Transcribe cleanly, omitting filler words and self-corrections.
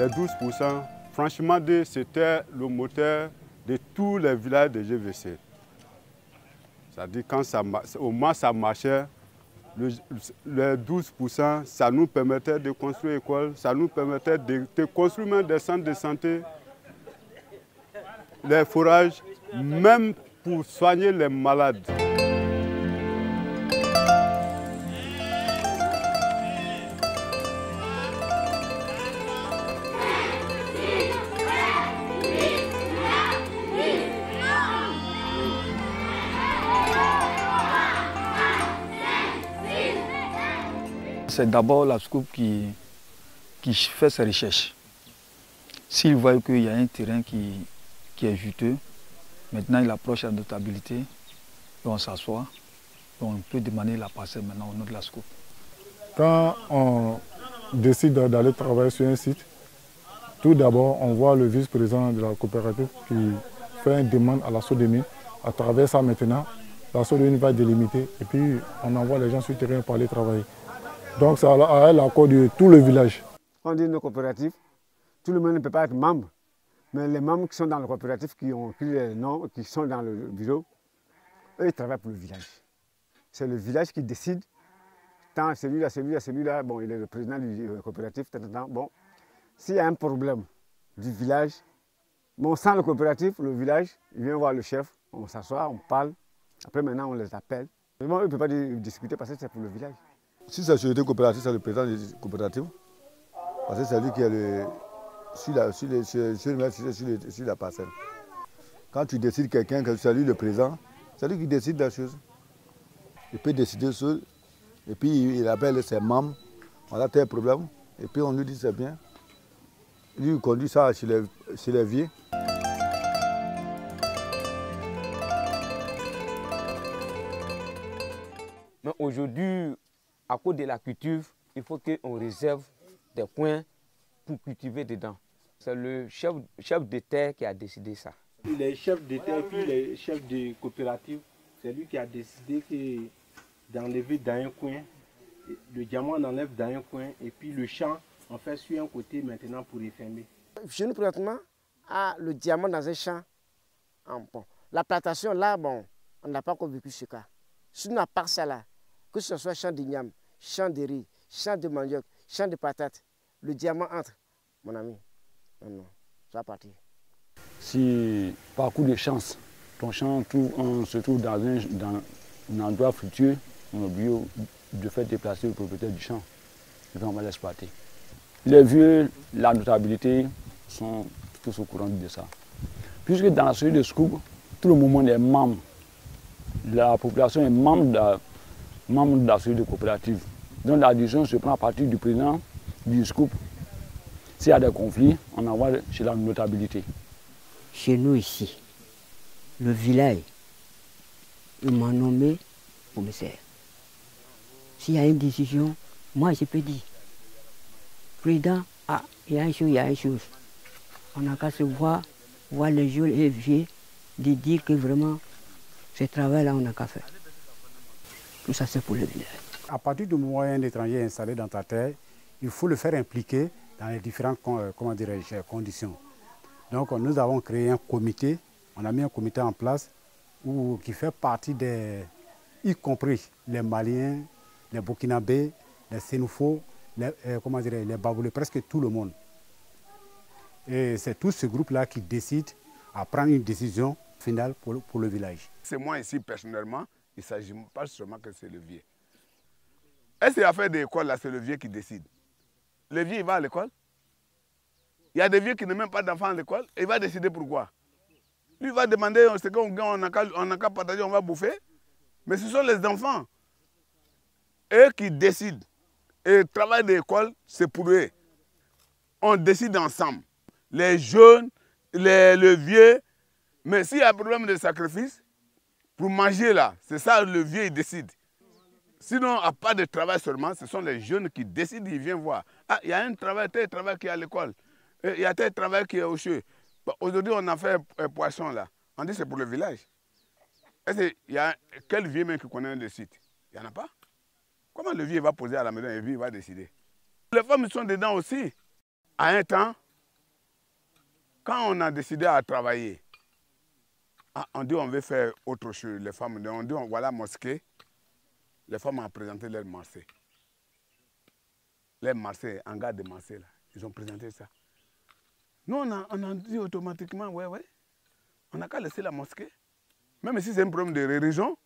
les 12%, franchement, c'était le moteur de tous les villages de GVC. C'est-à-dire quand au moins ça marchait, les 12%, ça nous permettait de construire l'école, ça nous permettait de construire même des centres de santé, les forages, même pour soigner les malades. C'est d'abord la SCOUP qui fait ses recherches. S'il voit qu'il y a un terrain qui est juteux, maintenant il approche la notabilité, et on s'assoit, on peut demander la parcelle maintenant au nom de la SCOUP. Quand on décide d'aller travailler sur un site, tout d'abord on voit le vice-président de la coopérative qui fait une demande à la SODEMI. À travers ça maintenant, la SODEMI va délimiter et puis on envoie les gens sur le terrain pour aller travailler. Donc ça a l'accord de tout le village. On dit nos coopératives, tout le monde ne peut pas être membre, mais les membres qui sont dans la coopérative, qui ont écrit les noms, qui sont dans le bureau, eux ils travaillent pour le village. C'est le village qui décide, tant celui-là, bon, il est le président du coopérative, bon, s'il y a un problème du village, bon, sans le coopératif, le village, il vient voir le chef, on s'assoit, on parle, après maintenant on les appelle. Bon, eux ne peuvent pas discuter parce que c'est pour le village. Si c'est la société coopérative, c'est le président de la coopérative, parce que c'est lui qui est sur la parcelle. Quand tu décides quelqu'un que c'est lui le président, c'est lui qui décide la chose. Il peut décider seul, et puis il appelle ses membres, on a tel problème, et puis on lui dit c'est bien. Lui, il conduit ça chez les vieux. Mais aujourd'hui, à cause de la culture, il faut qu'on réserve des coins pour cultiver dedans. C'est le chef de terre qui a décidé ça. Les chefs de terre et puis les chefs de coopérative, c'est lui qui a décidé d'enlever dans un coin. Le diamant on enlève dans un coin et puis le champ on fait sur un côté maintenant pour refermer. Chez nous présentement, le diamant dans un champ. Bon, la plantation là, bon, on n'a pas encore vécu ce cas. Sur à part ça là, que ce soit champ d'igname, champ de riz, champ de manioc, champ de patates, le diamant entre, mon ami. Non, ça va partir. Si par coup de chance, ton champ se trouve dans un endroit fructueux, on oublie de faire déplacer le propriétaire du champ. Et puis on va l'exploiter. Les vieux, la notabilité sont tous au courant de ça. Puisque dans la société de SCOUP, tout le monde est membre. La population est membre de la société de coopérative. Donc la décision se prend à partir du président du SCOUP. S'il y a des conflits, on envoie chez la notabilité. Chez nous ici, le village, il m'a nommé commissaire. S'il y a une décision, moi je peux dire, président, il y a une chose, On n'a qu'à se voir les jeunes et vieux, de dire que vraiment, ce travail-là, on n'a qu'à faire. Tout ça, c'est pour le village. À partir du moment où un étranger est installé dans ta terre, il faut le faire impliquer dans les différentes conditions. Donc nous avons créé un comité, on a mis un comité en place qui fait partie y compris les Maliens, les Burkinabés, les Sénoufos, les Baboulés, presque tout le monde. Et c'est tout ce groupe-là qui décide à prendre une décision finale pour le village. C'est moi ici personnellement, il ne s'agit pas seulement que c'est le vieux. Est-ce que l'affaire de l'école, là, c'est le vieux qui décide? Le vieux, il va à l'école. Il y a des vieux qui n'ont même pas d'enfants à l'école. Il va décider pourquoi. Lui, il va demander ce qu'on n'a qu'à partager, on va bouffer. Mais ce sont les enfants. Eux qui décident. Et le travail de l'école, c'est pour eux. On décide ensemble. Les jeunes, le vieux. Mais s'il y a un problème de sacrifice, pour manger là, c'est ça, le vieux, il décide. Sinon, à part de travail seulement, ce sont les jeunes qui décident, ils viennent voir. Ah, il y a tel travail qui est à l'école. Il y a tel travail qui est au cheveu. Bon, aujourd'hui, on a fait un poisson là. On dit que c'est pour le village. Est-ce qu'il y a quel vieux même qui connaît le site? Il n'y en a pas. Comment le vieux va poser à la maison et puis il va décider? Les femmes sont dedans aussi. À un temps, Quand on a décidé à travailler, on dit on veut faire autre chose, les femmes, on dit voilà mosquée, les femmes ont présenté leur marché. Les marchés, en gare de marché, là, ils ont présenté ça. Nous, on a dit automatiquement, ouais, on n'a qu'à laisser la mosquée. Même si c'est un problème de religion,